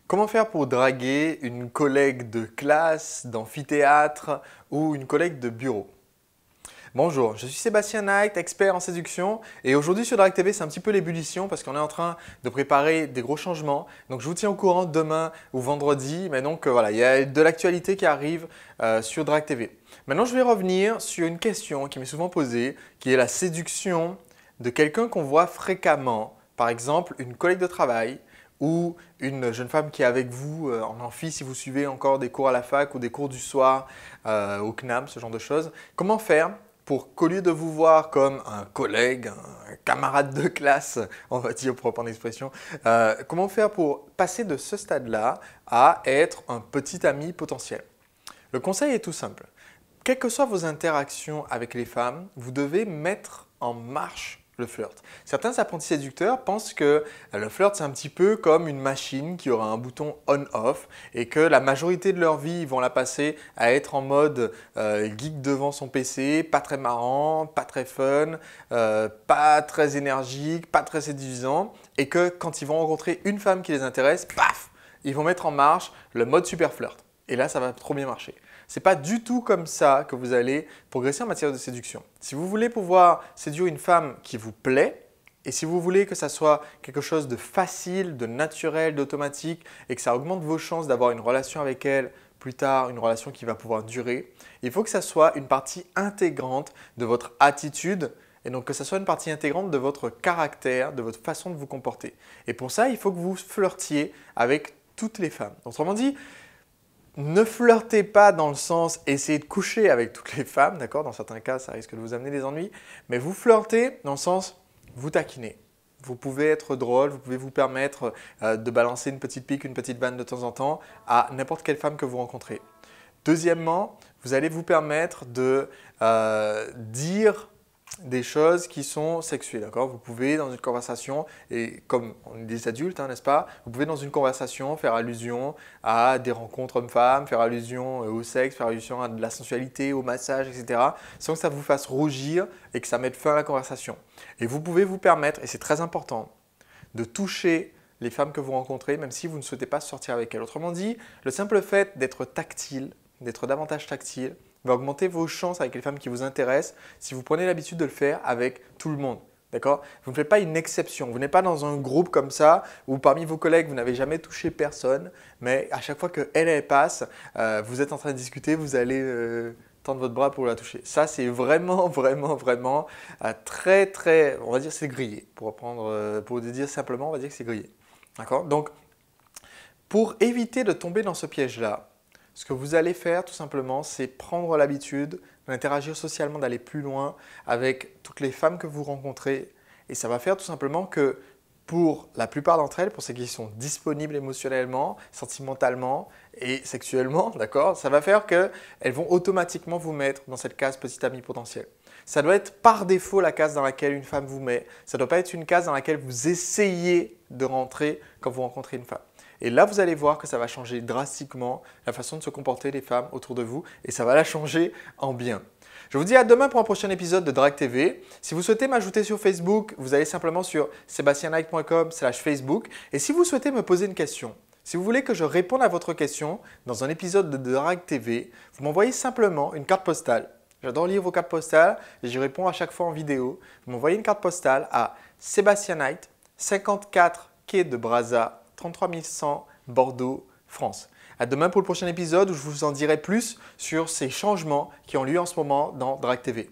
Comment faire pour draguer une collègue de classe, d'amphithéâtre ou une collègue de bureau? Bonjour, je suis Sébastien Knight, expert en séduction et aujourd'hui sur Drag TV c'est un petit peu l'ébullition parce qu'on est en train de préparer des gros changements. Donc je vous tiens au courant demain ou vendredi, mais donc voilà, il y a de l'actualité qui arrive sur Drag TV. Maintenant je vais revenir sur une question qui m'est souvent posée, qui est la séduction de quelqu'un qu'on voit fréquemment, par exemple une collègue de travail ou une jeune femme qui est avec vous en amphi si vous suivez encore des cours à la fac ou des cours du soir au CNAM, ce genre de choses. Comment faire pour qu'au lieu de vous voir comme un collègue, un camarade de classe, on va dire pour reprendre l'expression, comment faire pour passer de ce stade-là à être un petit ami potentiel? Le conseil est tout simple. Quelles que soient vos interactions avec les femmes, vous devez mettre en marche le flirt. Certains apprentis séducteurs pensent que le flirt c'est un petit peu comme une machine qui aura un bouton on-off et que la majorité de leur vie ils vont la passer à être en mode geek devant son PC, pas très marrant, pas très fun, pas très énergique, pas très séduisant et que quand ils vont rencontrer une femme qui les intéresse, paf, ils vont mettre en marche le mode super flirt. Et là, ça va trop bien marcher. Ce n'est pas du tout comme ça que vous allez progresser en matière de séduction. Si vous voulez pouvoir séduire une femme qui vous plaît, et si vous voulez que ça soit quelque chose de facile, de naturel, d'automatique, et que ça augmente vos chances d'avoir une relation avec elle plus tard, une relation qui va pouvoir durer, il faut que ça soit une partie intégrante de votre attitude, et donc que ça soit une partie intégrante de votre caractère, de votre façon de vous comporter. Et pour ça, il faut que vous flirtiez avec toutes les femmes. Autrement dit, ne flirtez pas dans le sens essayez de coucher avec toutes les femmes, d'accord? Dans certains cas, ça risque de vous amener des ennuis. Mais vous flirtez dans le sens vous taquinez. Vous pouvez être drôle, vous pouvez vous permettre de balancer une petite pique, une petite vanne de temps en temps à n'importe quelle femme que vous rencontrez. Deuxièmement, vous allez vous permettre de dire des choses qui sont sexuelles, d'accord? Vous pouvez dans une conversation, et comme on est des adultes, hein, n'est-ce pas? Vous pouvez dans une conversation faire allusion à des rencontres hommes-femmes, faire allusion au sexe, faire allusion à de la sensualité, au massage, etc. sans que ça vous fasse rougir et que ça mette fin à la conversation. Et vous pouvez vous permettre, et c'est très important, de toucher les femmes que vous rencontrez, même si vous ne souhaitez pas sortir avec elles. Autrement dit, le simple fait d'être tactile, d'être davantage tactile, va augmenter vos chances avec les femmes qui vous intéressent si vous prenez l'habitude de le faire avec tout le monde. D'accord? Vous ne faites pas une exception. Vous n'êtes pas dans un groupe comme ça où parmi vos collègues, vous n'avez jamais touché personne, mais à chaque fois qu'elle passe, vous êtes en train de discuter, vous allez tendre votre bras pour la toucher. Ça, c'est vraiment très, on va dire c'est grillé. Pour le dire simplement, on va dire que c'est grillé. D'accord? Donc, pour éviter de tomber dans ce piège-là, ce que vous allez faire tout simplement, c'est prendre l'habitude d'interagir socialement, d'aller plus loin avec toutes les femmes que vous rencontrez. Et ça va faire tout simplement que pour la plupart d'entre elles, pour celles qui sont disponibles émotionnellement, sentimentalement et sexuellement, d'accord, ça va faire qu'elles vont automatiquement vous mettre dans cette case petit ami potentiel. Ça doit être par défaut la case dans laquelle une femme vous met. Ça ne doit pas être une case dans laquelle vous essayez de rentrer quand vous rencontrez une femme. Et là, vous allez voir que ça va changer drastiquement la façon de se comporter des femmes autour de vous et ça va la changer en bien. Je vous dis à demain pour un prochain épisode de Drag TV. Si vous souhaitez m'ajouter sur Facebook, vous allez simplement sur sebastianknight.com/Facebook. Et si vous souhaitez me poser une question, si vous voulez que je réponde à votre question dans un épisode de Drag TV, vous m'envoyez simplement une carte postale. J'adore lire vos cartes postales et j'y réponds à chaque fois en vidéo. Vous m'envoyez une carte postale à Sébastien Knight, 54 quai de Brazza, 33 100 Bordeaux, France. À demain pour le prochain épisode où je vous en dirai plus sur ces changements qui ont lieu en ce moment dans Drag TV.